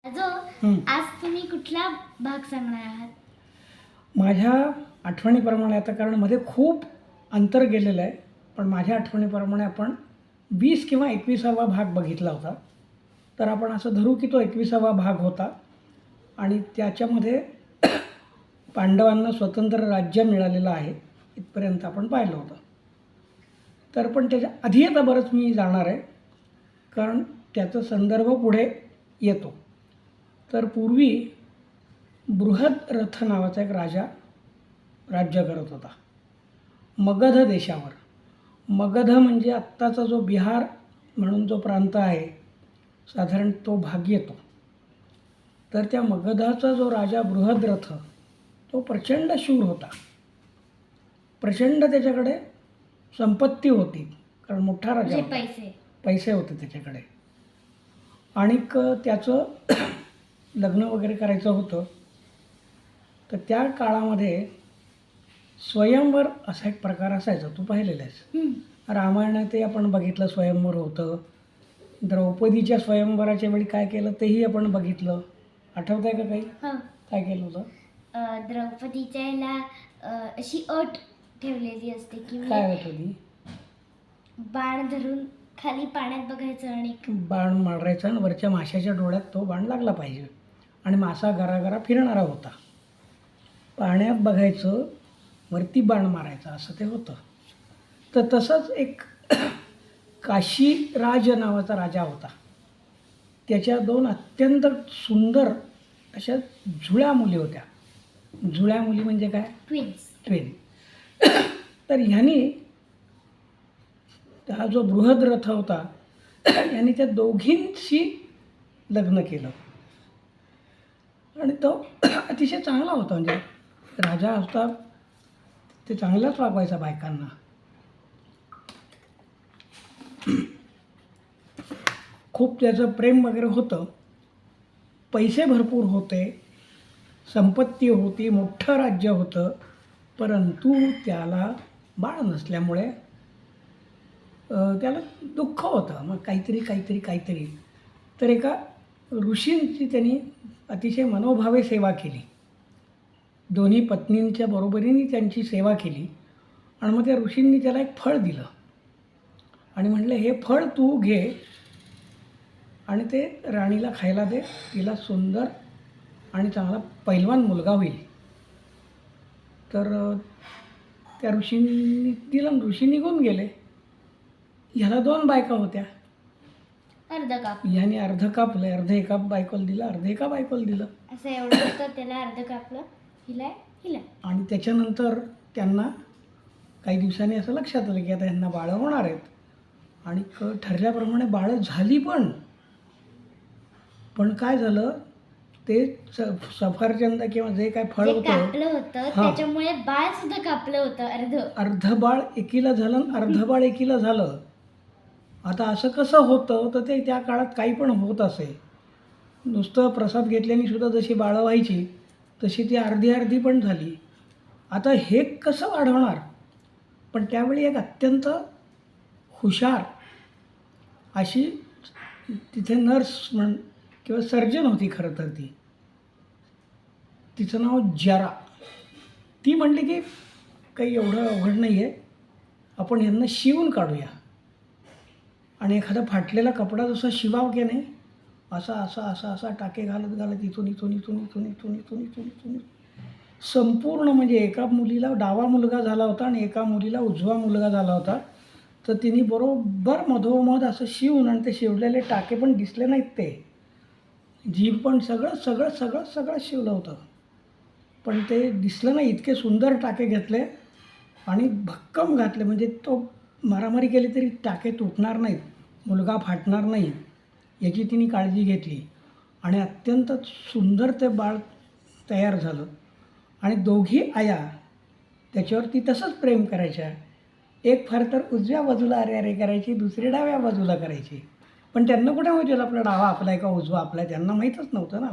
जो आज तुम्ही कुठला भाग सांगणार आहात? माझ्या आठवणीप्रमाणे आता कारण मध्ये खूप अंतर गेलेलं आहे, पण माझ्या आठवणीप्रमाणे आपण 20 किंवा 21वा भाग बघितला होता. तर आपण असं धरू की तो 21वा भाग होता आणि त्याच्यामध्ये पांडवांना स्वतंत्र राज्य मिळालेलं आहे इथपर्यंत आपण पाहिलं होतं. तर पण त्याच्या आधी आता बरंच मी जाणार आहे, कारण त्याचा संदर्भ पुढे येतो. तर पूर्वी बृहद्रथ नावाचा एक राजा राज्य करत होता मगध देशावर. मगध म्हणजे आत्ताचा जो बिहार म्हणून जो प्रांत आहे, साधारण तो भाग येतो. तर त्या मगधाचा जो राजा बृहद्रथ तो प्रचंड शूर होता. प्रचंड त्याच्याकडे संपत्ती होती, कारण मोठा राजा म्हणजे होता. पैसे होते त्याच्याकडे. आणि त्याचं लग्न वगैरे करायचं होतं. तर त्या काळामध्ये स्वयंवर असा एक प्रकार असायचा, तू पाहिलेला आहेस. रामायणातही आपण बघितलं स्वयंवर होतं. द्रौपदीच्या स्वयंवराच्या वेळी काय केलं तेही आपण बघितलं. आठवत आहे का काही? काय केलं होतं? द्रौपदीच्या याला अशी अट ठेवलेली असते की काय होत होती? बाण धरून खाली पाण्यात बघायचं आणि बाण मारायचा आणि वरच्या माशाच्या डोळ्यात तो बाण लागला पाहिजे. आणि मासा घराघरा फिरणारा होता. पाण्यात बघायचं, वरती बाण मारायचा, असं ते होतं. तर तसंच एक काशीराज नावाचा राजा होता. त्याच्या 2 अत्यंत सुंदर अशा जुळ्या मुली होत्या. जुळ्या मुली म्हणजे काय? ट्विन. तर ह्यांनी, हा जो बृहद्रथ होता यांनी त्या दोघींशी लग्न केलं. आणि तो अतिशय चांगला होता, म्हणजे राजा होता ते चांगलाच वागवायचा बायकांना. खूप त्याचं प्रेम वगैरे होतं. पैसे भरपूर होते, संपत्ती होती, मोठं राज्य होतं. परंतु त्याला बाळ नसल्यामुळे त्याला दुःख होतं. मग काहीतरी. तर एका ऋषींची त्यांनी अतिशय मनोभावे सेवा केली. दोन्ही पत्नींच्या बरोबरीने त्यांची सेवा केली. आणि मग त्या ऋषींनी त्याला एक फळ दिलं आणि म्हटलं, हे फळ तू घे आणि ते राणीला खायला दे, तिला सुंदर आणि चांगला पैलवान मुलगा होईल. तर त्या ऋषींनी दिलं, ऋषी निघून गेले. ह्याला 2 बायका होत्या. अर्ध काप ह्याने अर्ध कापलं, अर्ध एका बायकोला दिलं, अर्ध एका बायकोला दिलं. असं एवढं होतं, त्याला अर्ध कापलं, हिला. आणि त्याच्यानंतर त्यांना काही दिवसांनी असं लक्षात आलं की आता ह्यांना बाळं होणार आहेत. आणि ठरल्याप्रमाणे बाळं झाली. पण काय झालं, ते सफरचंद किंवा जे काय फळ होतं कापलं होतं त्याच्यामुळे बाळ सुद्धा कापलं होतं. अर्ध बाळ एकीला झालं आणि अर्ध बाळ एकीला झालं. आता असं कसं होतं, तर ते त्या काळात काही पण होत असे. नुसतं प्रसाद घेतल्याने सुद्धा जशी बाळं व्हायची तशी ती अर्धी पण झाली. आता हे कसं वाढवणार? पण त्यावेळी एक अत्यंत हुशार अशी तिथे नर्स किंवा सर्जन होती. खरं तर तिचं नाव जरा. ती म्हणली की काही एवढं अवघड नाही आहे, आपण यांना शिवून काढूया. आणि एखादा फाटलेला कपडा जसा शिवाव की नाही, असा टाके घालत इथून संपूर्ण, म्हणजे एका मुलीला डावा मुलगा झाला होता आणि एका मुलीला उजवा मुलगा झाला होता. तर तिने बरोबर मधोमध असं शिवून, आणि ते शिवलेले टाके पण दिसले नाहीत. ते जीभ पण सगळं शिवलं होतं, पण ते दिसलं नाही. इतके सुंदर टाके घेतले आणि भक्कम घातले, म्हणजे तो मारामारी केली तरी टाके तुटणार नाहीत, मुलगा फाटणार नाही, याची तिने काळजी घेतली. आणि अत्यंत सुंदर ते बाळ तयार झालं. आणि दोघी आया त्याच्यावरती तसंच प्रेम करायच्या. एक फार तर उजव्या बाजूला अरे करायची, दुसरी डाव्या बाजूला करायची. पण त्यांना कुठे माहिती होतं आपला डावा आपला आहे का उजवा आपला आहे, त्यांना माहीतच नव्हतं ना.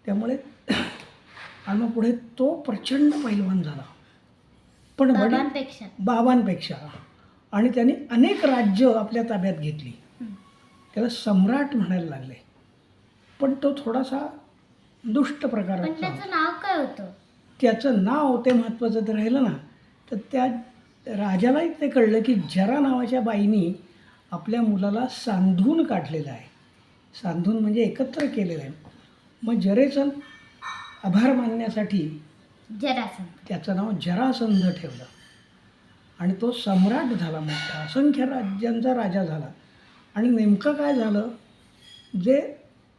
त्यामुळे आणि मग पुढे तो प्रचंड पैलवान झाला, पण बाबांपेक्षा. आणि त्यांनी अनेक राज्य आपल्या ताब्यात घेतली. त्याला सम्राट म्हणायला लागले. पण तो थोडासा दुष्ट पण प्रकाराचा होता. त्याचं नाव काय होतं? त्याचं नाव ते महत्त्वाचं ते राहिलं ना, तर त्या राजालाही ते कळलं की जरा नावाच्या बाईनी आपल्या मुलाला सांधून काढलेलं आहे. सांधून म्हणजे एकत्र केलेलं आहे. मग जरेचं आभार मानण्यासाठी जरासंध. त्याचं नाव जरासंध ठेवलं आणि तो सम्राट झाला मोठा, असंख्य राज्यांचा राजा झाला. आणि नेमकं काय झालं, जे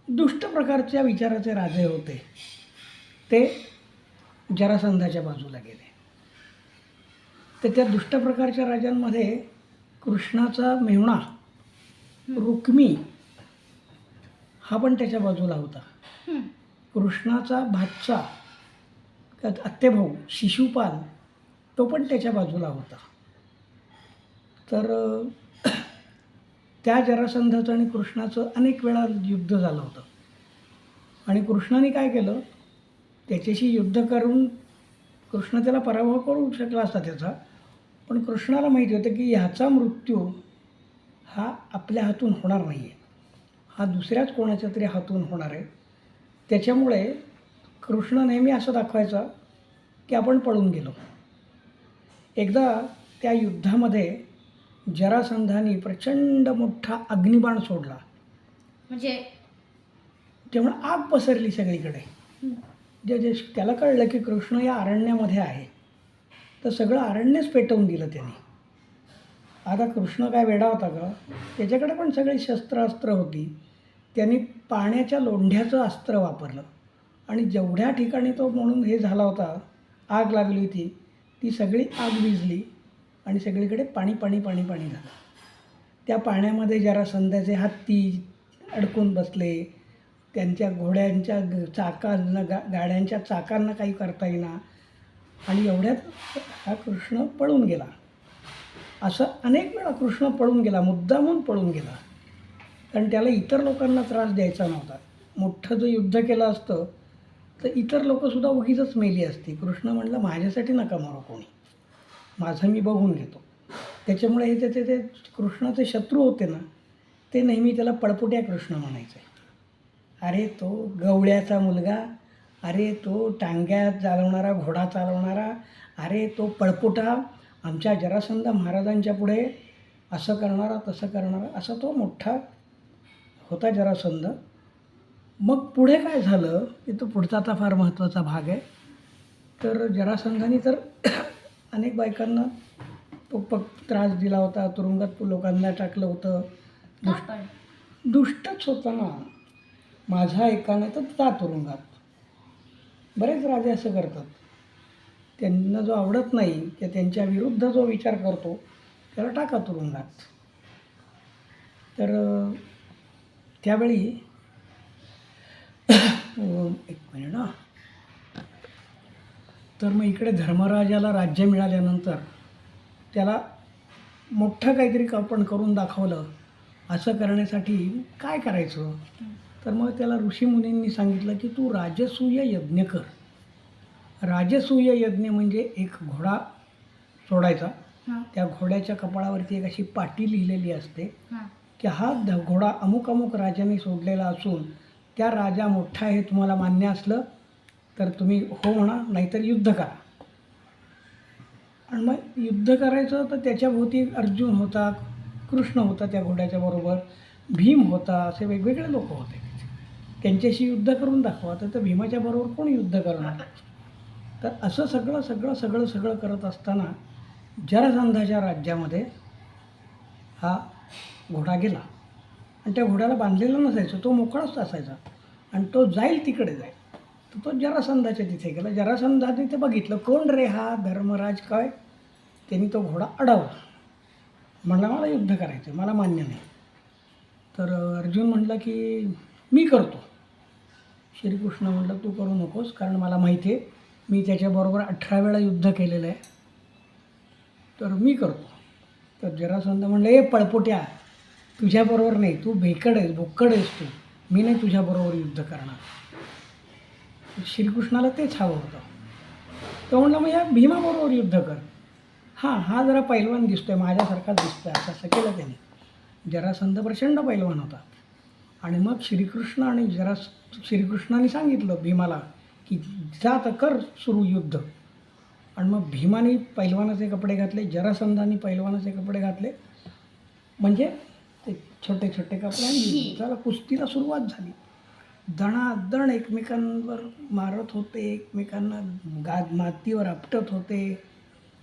दुष्ट प्रकारच्या विचाराचे राजे होते ते जरासंधाच्या बाजूला गेले. तर त्या दुष्ट प्रकारच्या राजांमध्ये कृष्णाचा मेहुणा रुक्मी हा पण त्याच्या बाजूला होता. हं. कृष्णाचा भाचा आत्तेभाऊ शिशुपाल तो पण त्याच्या बाजूला होता. तर त्या जरासंधाचं आणि कृष्णाचं अनेक वेळा युद्ध झालं होतं. आणि कृष्णाने काय केलं, त्याच्याशी युद्ध करून कृष्ण त्याला पराभव करू शकला असता त्याचा, पण कृष्णाला माहिती होतं की ह्याचा मृत्यू हा आपल्या हातून होणार नाही आहे, हा दुसऱ्याच कोणाच्या तरी हातून होणार आहे. त्याच्यामुळे कृष्ण नेहमी असं दाखवायचा की आपण पळून गेलो. एकदा त्या युद्धामध्ये जरासंधाने प्रचंड मोठा अग्निबाण सोडला, म्हणजे तेव्हा आग पसरली सगळीकडे. हं. जे त्याला कळलं की कृष्ण या अरण्यामध्ये आहे, तर सगळं अरण्यच पेटवून दिलं त्यांनी. आता कृष्ण काय वेडा होता का, त्याच्याकडे पण सगळी शस्त्रास्त्र होती. त्यांनी पाण्याच्या लोंढ्याचं अस्त्र वापरलं आणि जेवढ्या ठिकाणी तो म्हणून हे झाला होता, आग लागली होती, ती सगळी आग विझली आणि सगळीकडे पाणी पाणी पाणी पाणी झालं. त्या पाण्यामध्ये जरासंधाचे हत्ती अडकून बसले, त्यांच्या घोड्यांच्या चाकांना गाड्यांच्या चाकांना काही करता येईना. आणि एवढ्यात हा कृष्ण पळून गेला. असं अनेक वेळा कृष्ण पळून गेला, मुद्दामून पळून गेला, कारण त्याला इतर लोकांना त्रास द्यायचा नव्हता. मोठं जर युद्ध केलं असतं तर इतर लोकंसुद्धा उगीचच मेली असती. कृष्ण म्हटलं माझ्यासाठी नका मारो कोणी, माझं मी बघून घेतो. त्याच्यामुळे हे त्याचे ते कृष्णाचे शत्रू होते ना, ते नेहमी त्याला पळपुट्या कृष्ण म्हणायचे. अरे तो गवळ्याचा मुलगा, अरे तो टांग्यात चालवणारा, घोडा चालवणारा, अरे तो पळपुटा, आमच्या जरासंध महाराजांच्या पुढे असं करणारा तसं करणारा, असा तो मोठा होता जरासंध. मग पुढे काय झालं की तो पुढचा आता फार महत्त्वाचा भाग आहे. तर जरासंधाने तर अनेक बायकांना त्रास दिला होता, तुरुंगात लोकांना टाकलं होतं. का पण? दुष्टच होता ना. माझा एका नाही तर त्या तुरुंगात. बरेच राजे असं करतात, त्यांना जो आवडत नाही किंवा त्यांच्या विरुद्ध जो विचार करतो त्याला टाका तुरुंगात. तर त्यावेळी एक मिनिट ना. तर मग इकडे धर्मराजाला राज्य मिळाल्यानंतर त्याला मोठं काहीतरी आपण करून दाखवलं. असं करण्यासाठी काय करायचं, तर मग त्याला ऋषीमुनींनी सांगितलं की तू राजसूय यज्ञ कर. राजसूय यज्ञ म्हणजे एक घोडा सोडायचा, हां. त्या घोड्याच्या कपाळावरती एक अशी पाटी लिहिलेली असते हां. की हा घोडा अमुक अमुक राजाने सोडलेला असून त्या राजा मोठा हे तुम्हाला मान्य असलं तर तुम्ही हो म्हणा, नाहीतर युद्ध करा. आणि मग युद्ध करायचं तर त्याच्याभोवती अर्जुन होता, कृष्ण होता त्या घोड्याच्या बरोबर, भीम होता, असे वेगवेगळे लोक होते. त्यांच्याशी युद्ध करून दाखवा, तर भीमाच्या बरोबर कोण युद्ध करणार. तर असं सगळं सगळं सगळं सगळं करत असताना जरासंधाच्या राज्यामध्ये हा घोडा गेला आणि त्या घोड्याला बांधलेलं नसायचं, तो मोकळाच असायचा आणि तो जाईल तिकडे जाईल. तर तो जरासंधाच्या तिथे गेला. जरासंधाने ते बघितलं, कोण रे हा धर्मराज काय. त्यांनी तो घोडा अडवला, म्हणला मला युद्ध करायचं, मला मान्य नाही. तर अर्जुन म्हटलं की मी करतो. श्रीकृष्ण म्हटलं तू करू नकोस, कारण मला माहिती आहे मी त्याच्याबरोबर 18 वेळा युद्ध केलेलं आहे, तर मी करतो. तर जरासंध म्हणलं ए पळपुट्या, तुझ्याबरोबर नाही, तू भेकड आहेस, भोक्कड आहेस तू, मी नाही तुझ्याबरोबर युद्ध करणार. श्रीकृष्णाला तेच हवं होतं. तो म्हणला मग या भीमाबरोबर युद्ध कर. हा जरा पैलवान दिसतोय, माझ्यासारखाच दिसतोय, असं केलं त्याने. जरासंध प्रचंड पैलवान होता आणि मग श्रीकृष्णाने सांगितलं भीमाला की जा तर कर सुरू युद्ध. आणि मग भीमाने पैलवानाचे कपडे घातले, जरासंधाने पैलवानाचे कपडे घातले, म्हणजे ते छोटे छोटे कपडे आणि त्याला कुस्तीला सुरुवात झाली. दणादण एकमेकांवर मारत होते, एकमेकांना मातीवर आपटत होते,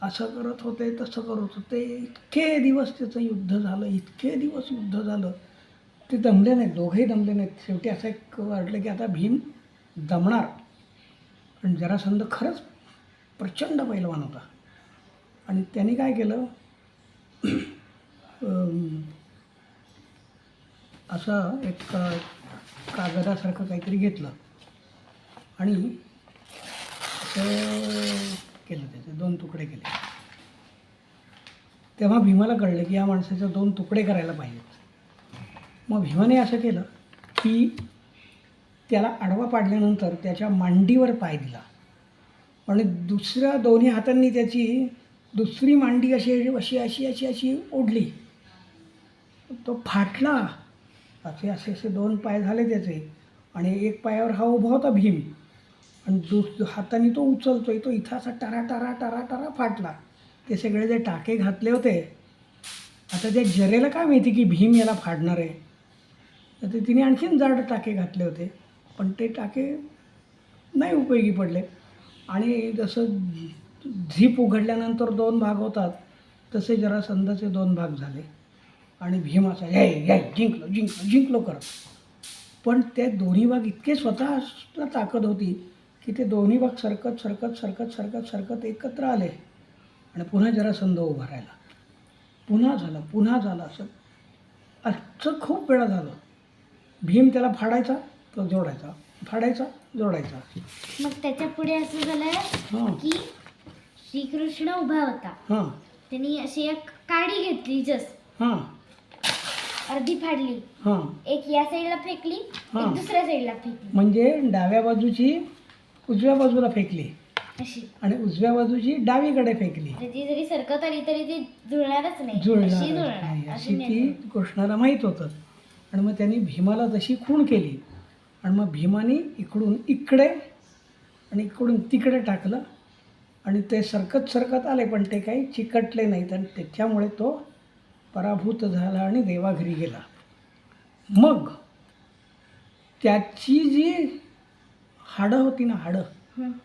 असं करत होते, तसं करत होते. इतके दिवस त्याचं युद्ध झालं, इतके दिवस युद्ध झालं, ते दमले नाहीत, दोघेही दमले नाहीत. शेवटी असं एक वाटलं की आता भीम दमणार. पण जरासंध खरंच प्रचंड पैलवान होता आणि त्याने काय केलं, असं एक कागदासारखं काहीतरी घेतलं आणि असं केलं, त्याचे 2 तुकडे केले. तेव्हा भीमाला कळलं की या माणसाचे 2 तुकडे करायला पाहिजेत. मग भीमाने असं केलं की त्याला आडवा पाडल्यानंतर त्याच्या मांडीवर पाय दिला आणि दुसऱ्या दोन्ही हातांनी त्याची दुसरी मांडी अशी अशी अशी अशी अशी ओढली. तो फाटला. असे असे असे 2 पाय झाले त्याचे आणि एक पायावर हा उभा होता भीम आणि हाताने तो उचलतोय, तो इथं असा टरा टरा टरा टरा फाटला. ते सगळे जे टाके घातले होते, आता त्या जरेला काय माहिती की भीम याला फाडणार आहे, तर तिने आणखीन जाड टाके घातले होते, पण ते टाके नाही उपयोगी पडले. आणि जसं झीप उघडल्यानंतर 2 भाग होतात तसे जरासंधाचे 2 भाग झाले आणि भीमाचा जिंकलो जिंकलो जिंकलो करत. पण ते दोन्ही भाग इतके स्वतःला ताकद होती की ते दोन्ही भाग सरकत सरकत सरकत सरकत सरकत एकत्र आले आणि पुन्हा जरासंध उभा राहिला. पुन्हा झालं असं खूप वेळा झालं. भीम त्याला फाडायचा, तो जोडायचा, फाडायचा, जोडायचा. मग त्याच्या पुढे असं झालं की श्रीकृष्ण उभा होता. त्यांनी अशी एक काडी घेतली, अर्धी फाडली, एक या साईडला फेकली, एक दुसऱ्या साईडला फेकली. म्हणजे डाव्या बाजूची उजव्या बाजूला फेकली अशी आणि उजव्या बाजूची डावीकडे फेकली. ती जरी सरकत आली तरी ती जुळणारच नाही, जुळणार अशी ती कृष्णाला माहीत होतं. आणि मग त्यांनी भीमाला तशी खूण केली आणि मग भीमाने इकडून इकडे आणि इकडून तिकडे टाकलं आणि ते सरकत सरकत आले, पण ते काही चिकटले नाहीत आणि त्याच्यामुळे तो पराभूत झाला आणि देवाघरी गेला. मग त्याची जी हाडं होती ना,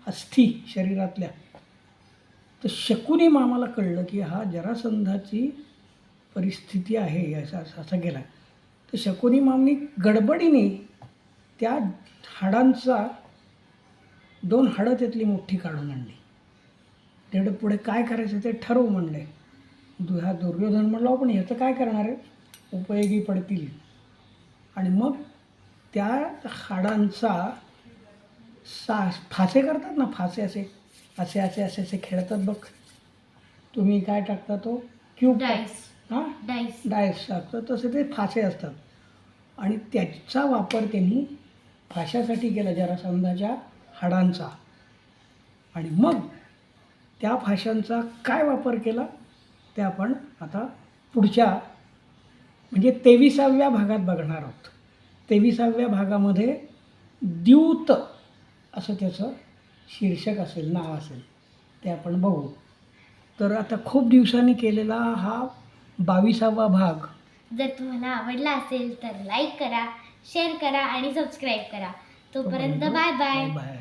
अस्थी शरीरातल्या, तर शकुनी मामाला कळलं की हा जरासंधाची परिस्थिती आहे, असं गेला. तर शकुनी मामनी गडबडीने त्या हाडांचा 2 हाडं त्यातली मोठी काढून आणली. तेवढं पुढे काय करायचं ते ठरवू म्हणले. हा दुर्योधन म्हणलं आपण ह्याचं काय करणार आहे, उपयोगी पडतील. आणि मग त्या हाडांचा फासे करतात ना, फासे असे असे असे असे असे खेळतात बघ तुम्ही, काय टाकता तो क्यूब, डायस टाकतात, तसे ते फासे असतात. आणि त्याचा वापर त्यांनी फाशासाठी केला, जरासंधाच्या हाडांचा. आणि मग त्या फाशांचा काय वापर केला ते आपण आता पुढच्या म्हणजे 23व्या भागात बघणार आहोत. 23व्या भागामध्ये द्यूत असं त्याचं शीर्षक असेल, नाव असेल, ते आपण बघू. तर आता खूप दिवसांनी केलेला हा 22वा भाग जर तुम्हाला आवडला असेल तर लाईक करा, शेअर करा आणि सबस्क्राईब करा. तोपर्यंत बाय बाय.